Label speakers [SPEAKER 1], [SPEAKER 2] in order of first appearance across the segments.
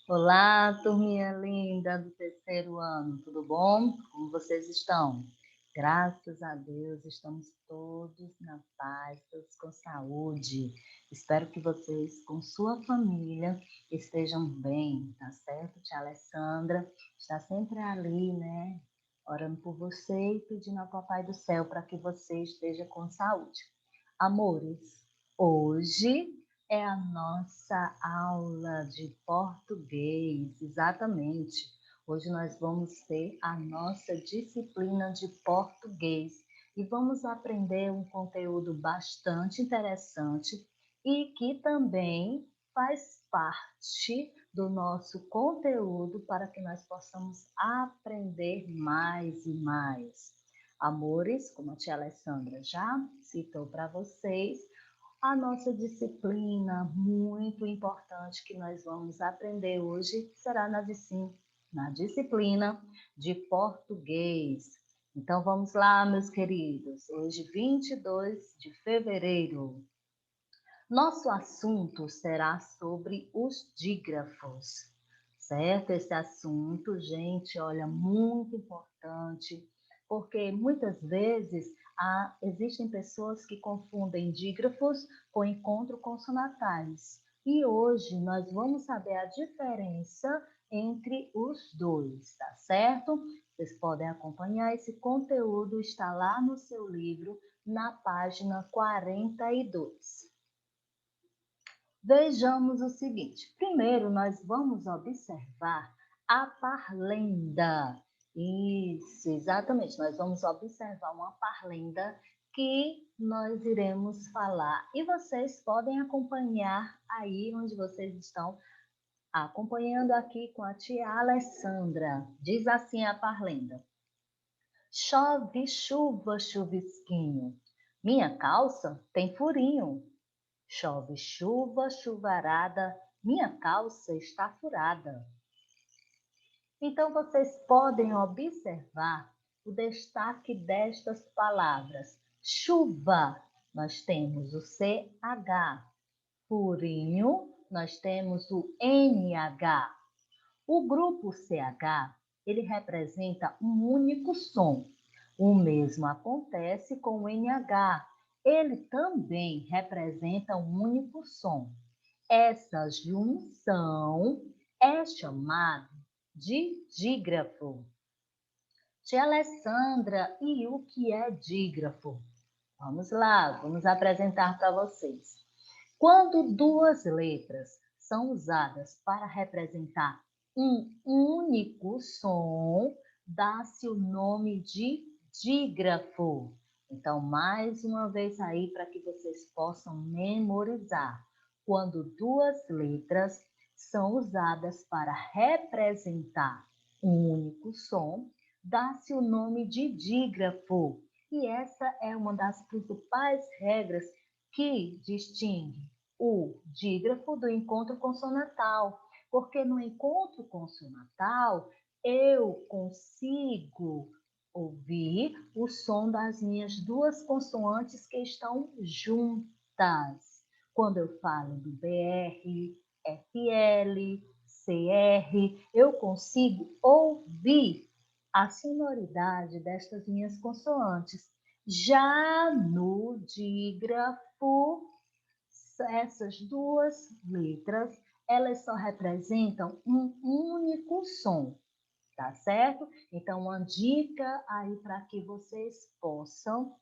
[SPEAKER 1] Olá, turminha linda do terceiro ano, tudo bom? Como vocês estão? Graças a Deus, estamos todos na paz, todos com saúde. Espero que vocês, com sua família, estejam bem, tá certo? Tia Alessandra está sempre ali, né? Orando por você e pedindo ao Papai do Céu para que você esteja com saúde. Amores, hoje é a nossa aula de português, exatamente. Hoje nós vamos ter a nossa disciplina de português e vamos aprender um conteúdo bastante interessante e que também faz parte do nosso conteúdo para que nós possamos aprender mais e mais. Amores, como a tia Alessandra já citou para vocês, a nossa disciplina muito importante que nós vamos aprender hoje será na disciplina de português. Então vamos lá, meus queridos. Hoje, 22 de fevereiro. Nosso assunto será sobre os dígrafos, certo? Esse assunto, gente, olha, muito importante, porque muitas vezes existem pessoas que confundem dígrafos com encontro consonantais. E hoje nós vamos saber a diferença entre os dois, tá certo? Vocês podem acompanhar esse conteúdo, está lá no seu livro, na página 42. Vejamos o seguinte: primeiro nós vamos observar a parlenda. Isso, exatamente. Nós vamos observar uma parlenda que nós iremos falar. E vocês podem acompanhar aí onde vocês estão, acompanhando aqui com a tia Alessandra. Diz assim a parlenda: chove chuva, chuvisquinho. Minha calça tem furinho. Chove chuva, chuvarada, minha calça está furada. Então, vocês podem observar o destaque destas palavras. Chuva, nós temos o CH. Furinho, nós temos o NH. O grupo CH, ele representa um único som. O mesmo acontece com o NH. Ele também representa um único som. Essa junção é chamada de dígrafo. Tia Alessandra, e o que é dígrafo? Vamos lá, vamos apresentar para vocês. Quando duas letras são usadas para representar um único som, dá-se o nome de dígrafo. Então, mais uma vez aí para que vocês possam memorizar. Quando duas letras são usadas para representar um único som, dá-se o nome de dígrafo. E essa é uma das principais regras que distingue o dígrafo do encontro consonantal, porque no encontro consonantal eu consigo ouvir o som das minhas duas consoantes que estão juntas. Quando eu falo do BR, FL, CR, eu consigo ouvir a sonoridade destas minhas consoantes. Já no dígrafo, essas duas letras, elas só representam um único som, tá certo? Então, uma dica aí para que vocês possam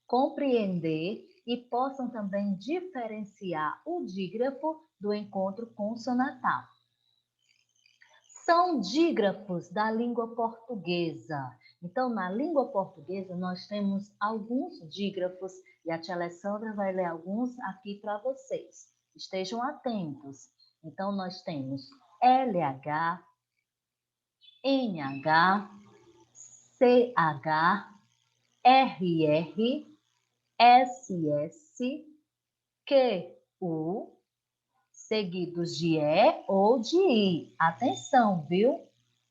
[SPEAKER 1] compreender e possam também diferenciar o dígrafo do encontro consonantal. São dígrafos da língua portuguesa. Então, na língua portuguesa, nós temos alguns dígrafos e a tia Alessandra vai ler alguns aqui para vocês. Estejam atentos. Então, nós temos LH, NH, CH, RR, SS, QU, seguidos de E ou de I. Atenção, viu?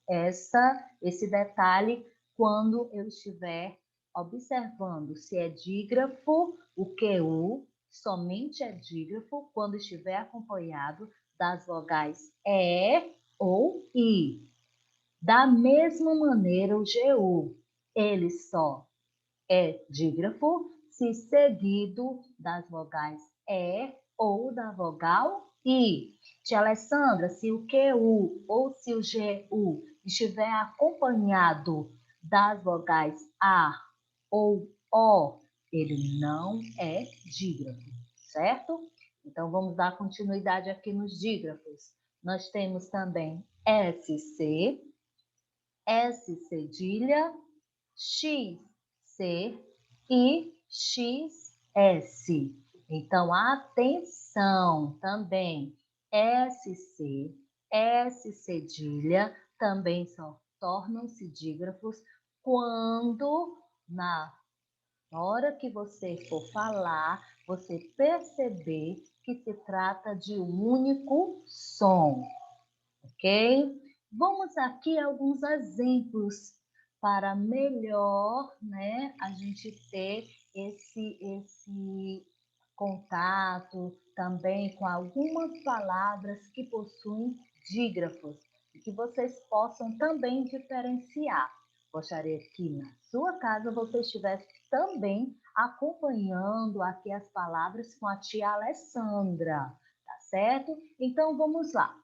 [SPEAKER 1] Esse detalhe quando eu estiver observando se é dígrafo, o QU somente é dígrafo quando estiver acompanhado das vogais E ou I. Da mesma maneira, o GU, ele só é dígrafo se seguido das vogais E ou da vogal I. Tia Alessandra, se o QU ou se o GU estiver acompanhado das vogais A ou O, ele não é dígrafo, certo? Então, vamos dar continuidade aqui nos dígrafos. Nós temos também SC, S cedilha, XC e XS. Então, atenção também, SC, S cedilha também só tornam-se dígrafos quando na hora que você for falar, você perceber que se trata de um único som, ok? Vamos aqui a alguns exemplos para melhor, né, a gente ter esse contato também com algumas palavras que possuem dígrafos e que vocês possam também diferenciar. Gostaria que na sua casa você estivesse também acompanhando aqui as palavras com a tia Alessandra, tá certo? Então vamos lá.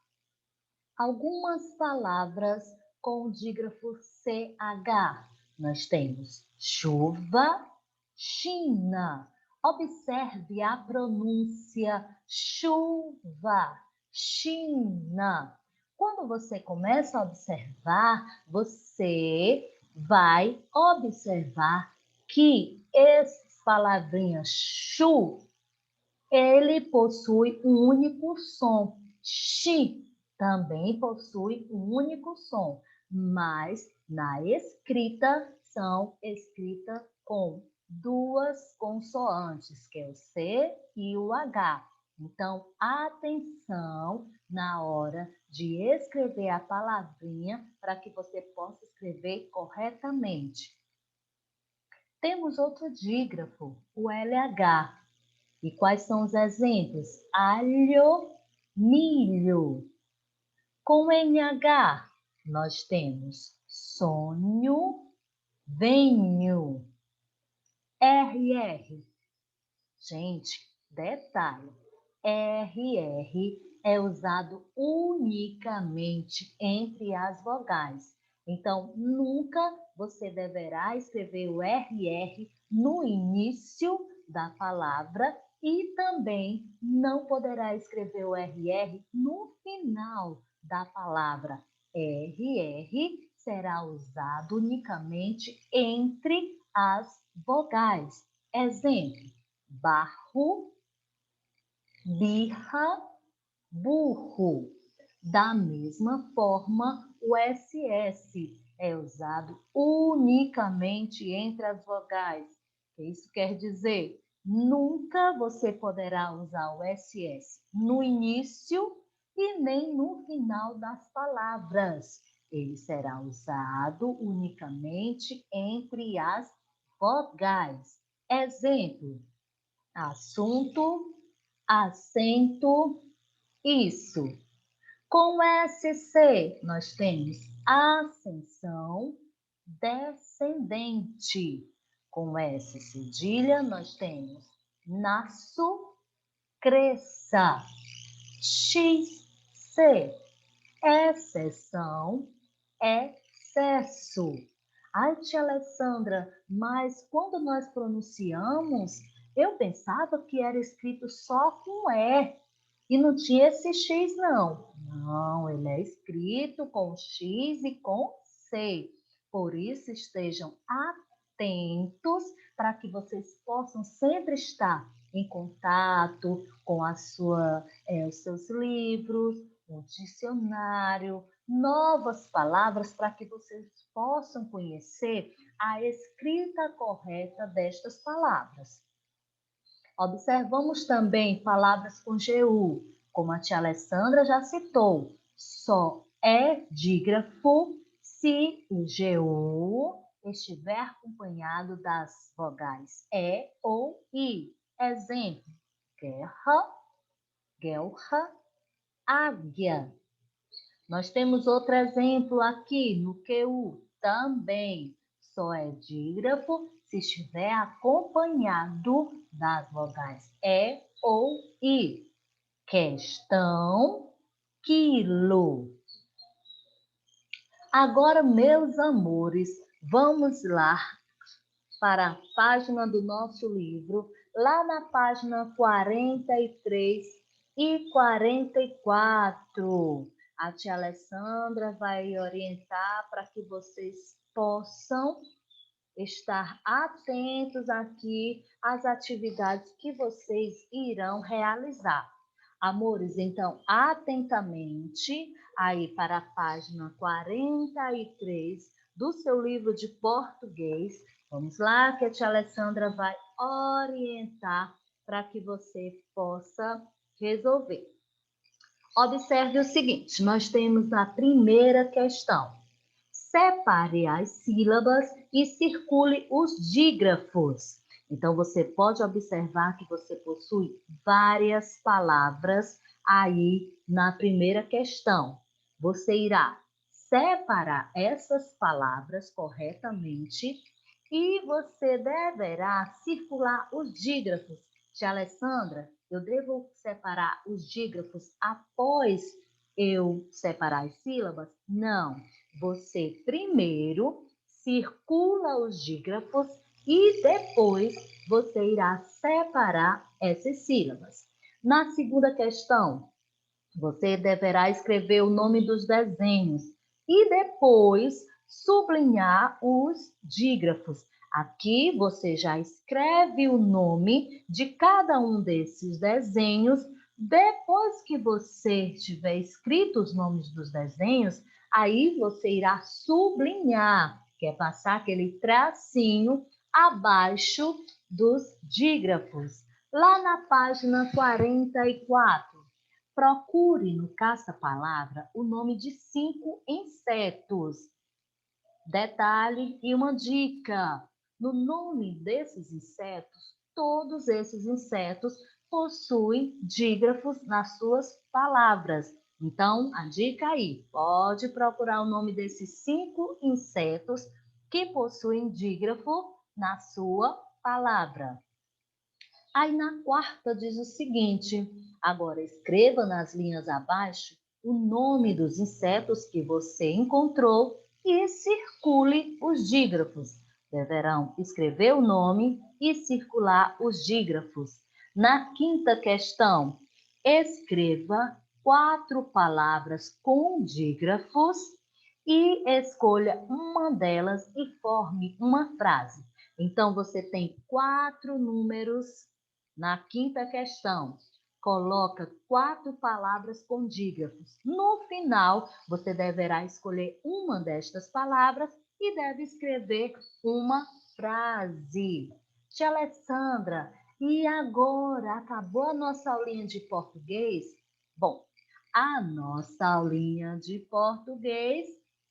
[SPEAKER 1] Algumas palavras com o dígrafo CH. Nós temos chuva, China. Observe a pronúncia chuva, China. Quando você começa a observar, você vai observar que essas palavrinhas chu, ele possui um único som. Chi também possui um único som, mas na escrita são escritas com duas consoantes, que é o C e o H. Então, atenção na hora de escrever a palavrinha para que você possa escrever corretamente. Temos outro dígrafo, o LH. E quais são os exemplos? Alho, milho. Com NH, nós temos sonho, venho. RR. Gente, detalhe. RR é usado unicamente entre as vogais. Então, nunca você deverá escrever o RR no início da palavra e também não poderá escrever o RR no final da palavra. RR será usado unicamente entre as vogais. Exemplo: barro, birra, burro. Da mesma forma, o SS é usado unicamente entre as vogais. Isso quer dizer, nunca você poderá usar o SS no início e nem no final das palavras. Ele será usado unicamente entre as vogais. Exemplo: assunto, acento, isso. Com SC, nós temos ascensão, descendente. Com S cedilha, nós temos nasço, cresça. XC, exceção, excesso. Ai, tia Alessandra, mas quando nós pronunciamos, eu pensava que era escrito só com E e não tinha esse X, não. Não, ele é escrito com X e com C. Por isso, estejam atentos para que vocês possam sempre estar em contato com os seus livros, um dicionário, novas palavras para que vocês possam conhecer a escrita correta destas palavras. Observamos também palavras com GU, como a tia Alessandra já citou. Só é dígrafo se o GU estiver acompanhado das vogais E ou I. Exemplo: guerra, guelra, águia. Nós temos outro exemplo aqui no QU também. Só é dígrafo se estiver acompanhado das vogais E ou I. Questão, quilo. Agora, meus amores, vamos lá para a página do nosso livro, lá na página 43 e 44. A tia Alessandra vai orientar para que vocês possam estar atentos aqui às atividades que vocês irão realizar. Amores, então, atentamente aí para a página 43 do seu livro de português. Vamos lá, que a tia Alessandra vai orientar para que você possa resolver. Observe o seguinte, nós temos a primeira questão. Separe as sílabas e circule os dígrafos. Então, você pode observar que você possui várias palavras aí na primeira questão. Você irá separar essas palavras corretamente e você deverá circular os dígrafos. Tia Alessandra, eu devo separar os dígrafos após eu separar as sílabas? Não. Você primeiro circula os dígrafos e depois você irá separar essas sílabas. Na segunda questão, você deverá escrever o nome dos desenhos e depois sublinhar os dígrafos. Aqui você já escreve o nome de cada um desses desenhos. Depois que você tiver escrito os nomes dos desenhos, aí você irá sublinhar, que é passar aquele tracinho abaixo dos dígrafos. Lá na página 44. Procure no caça-palavra o nome de 5 insetos. Detalhe e uma dica: no nome desses insetos, todos esses insetos possuem dígrafos nas suas palavras. Então, a dica aí, pode procurar o nome desses 5 insetos que possuem dígrafo na sua palavra. Aí na quarta diz o seguinte: agora escreva nas linhas abaixo o nome dos insetos que você encontrou e circule os dígrafos. Deverão escrever o nome e circular os dígrafos. Na quinta questão, escreva 4 palavras com dígrafos e escolha uma delas e forme uma frase. Então, você tem 4 números na quinta questão. Coloca 4 palavras com dígrafos. No final, você deverá escolher uma destas palavras e deve escrever uma frase. Tia Alessandra, e agora? Acabou a nossa aulinha de português? Bom, a nossa aulinha de português,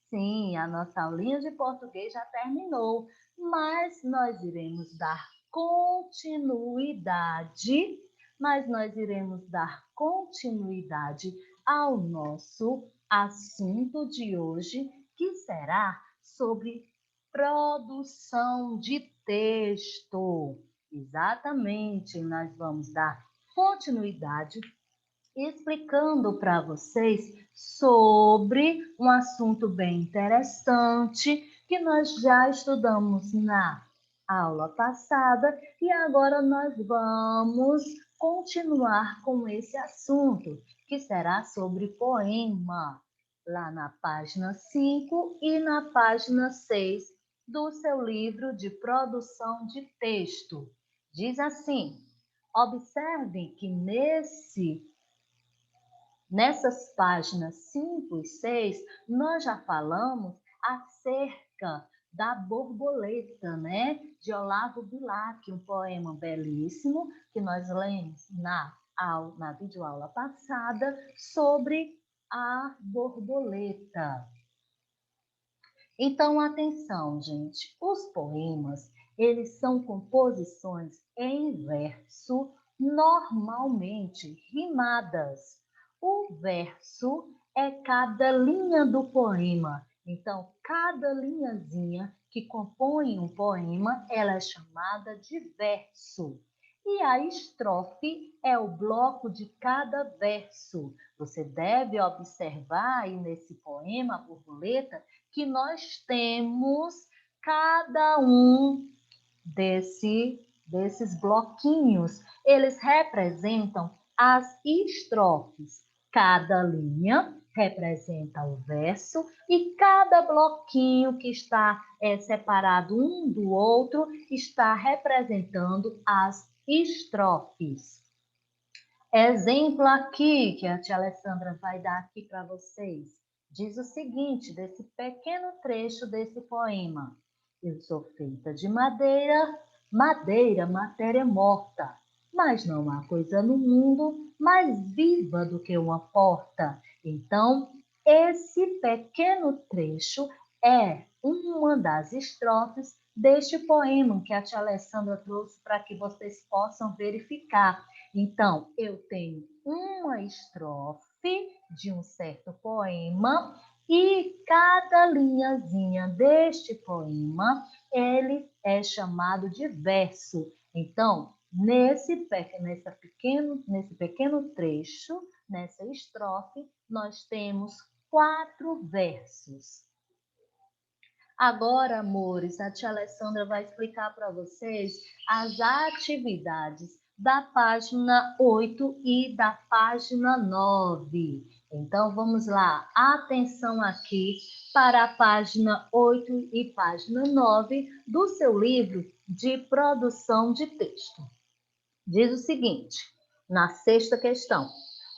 [SPEAKER 1] sim, a nossa aulinha de português já terminou, mas nós iremos dar continuidade, ao nosso assunto de hoje, que será sobre produção de texto. Exatamente, nós vamos dar continuidade explicando para vocês sobre um assunto bem interessante que nós já estudamos na aula passada e agora nós vamos continuar com esse assunto, que será sobre poema, lá na página 5 e na página 6 do seu livro de produção de texto. Diz assim: observem que nessas páginas 5 e 6, nós já falamos acerca da borboleta, né? De Olavo Bilac, um poema belíssimo que nós lemos na videoaula passada sobre a borboleta. Então, atenção, gente. Os poemas, eles são composições em verso, normalmente rimadas. O verso é cada linha do poema. Então, cada linhazinha que compõe um poema, ela é chamada de verso. E a estrofe é o bloco de cada verso. Você deve observar aí nesse poema, Borboleta, que nós temos cada um desses bloquinhos. Eles representam as estrofes. Cada linha representa o verso e cada bloquinho que está separado um do outro está representando as estrofes. Exemplo aqui que a tia Alessandra vai dar aqui para vocês. Diz o seguinte, desse pequeno trecho desse poema. Eu sou feita de madeira, madeira, matéria morta. Mas não há coisa no mundo mais viva do que uma porta. Então, esse pequeno trecho é uma das estrofes deste poema que a tia Alessandra trouxe para que vocês possam verificar. Então, eu tenho uma estrofe de um certo poema e cada linhazinha deste poema, ele é chamado de verso. Então, nesse pequeno trecho, nessa estrofe, nós temos 4 versos. Agora, amores, a tia Alessandra vai explicar para vocês as atividades da página 8 e da página 9. Então, vamos lá. Atenção aqui para a página 8 e página 9 do seu livro de produção de texto. Diz o seguinte, na sexta questão.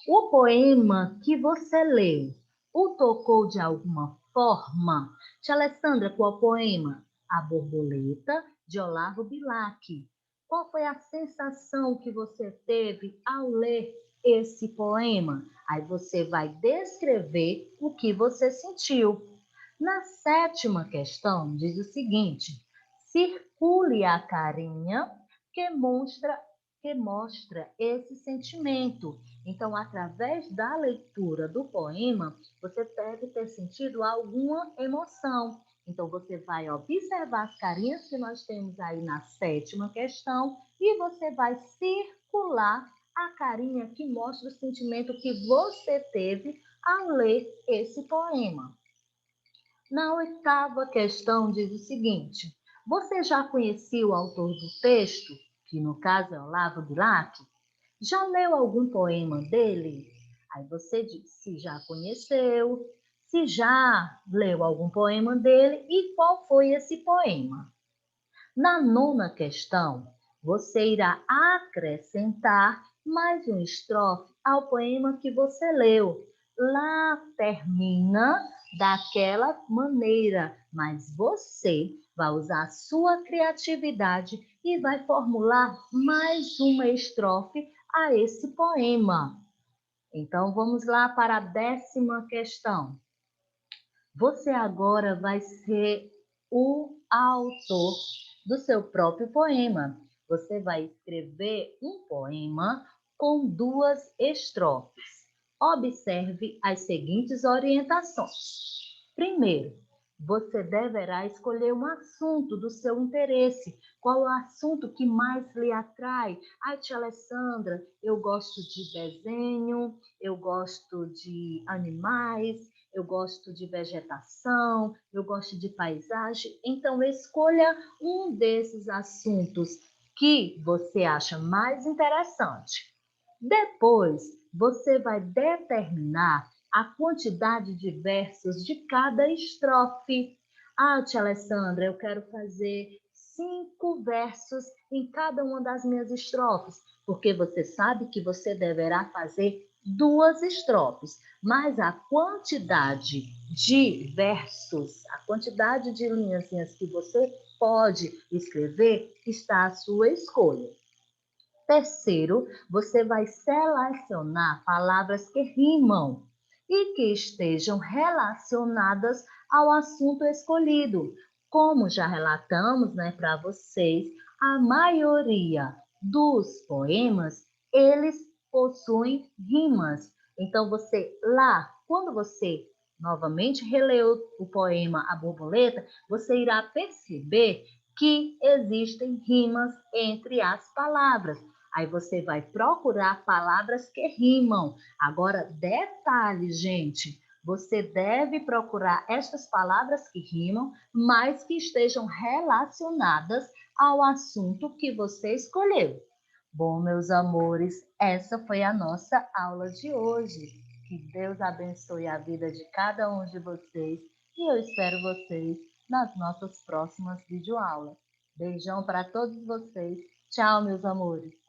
[SPEAKER 1] O poema que você leu o tocou de alguma forma? Tia Alessandra, qual poema? A Borboleta, de Olavo Bilac. Qual foi a sensação que você teve ao ler esse poema? Aí você vai descrever o que você sentiu. Na sétima questão, diz o seguinte, circule a carinha que mostra esse sentimento. Então, através da leitura do poema, você deve ter sentido alguma emoção. Então, você vai observar as carinhas que nós temos aí na sétima questão e você vai circular a carinha que mostra o sentimento que você teve ao ler esse poema. Na oitava questão diz o seguinte, você já conhecia o autor do texto, que no caso é Olavo Bilac? Já leu algum poema dele? Aí você diz se já conheceu, se já leu algum poema dele e qual foi esse poema. Na nona questão, você irá acrescentar mais uma estrofe ao poema que você leu. Lá termina daquela maneira, mas você vai usar a sua criatividade e vai formular mais uma estrofe a esse poema. Então, vamos lá para a 10ª questão. Você agora vai ser o autor do seu próprio poema. Você vai escrever um poema com 2 estrofes. Observe as seguintes orientações. Primeiro, você deverá escolher um assunto do seu interesse. Qual o assunto que mais lhe atrai? Ai, tia Alessandra, eu gosto de desenho, eu gosto de animais, eu gosto de vegetação, eu gosto de paisagem. Então, escolha um desses assuntos que você acha mais interessante. Depois, você vai determinar a quantidade de versos de cada estrofe. Ah, tia Alessandra, eu quero fazer 5 versos em cada uma das minhas estrofes, porque você sabe que você deverá fazer 2 estrofes, mas a quantidade de versos, a quantidade de linhazinhas que você pode escrever está à sua escolha. Terceiro, você vai selecionar palavras que rimam e que estejam relacionadas ao assunto escolhido. Como já relatamos, para vocês, a maioria dos poemas, eles possuem rimas. Então você lá, quando você novamente releu o poema A Borboleta, você irá perceber que existem rimas entre as palavras. Aí você vai procurar palavras que rimam. Agora, detalhe, gente, você deve procurar estas palavras que rimam, mas que estejam relacionadas ao assunto que você escolheu. Bom, meus amores, essa foi a nossa aula de hoje. Que Deus abençoe a vida de cada um de vocês e eu espero vocês nas nossas próximas videoaulas. Beijão para todos vocês. Tchau, meus amores.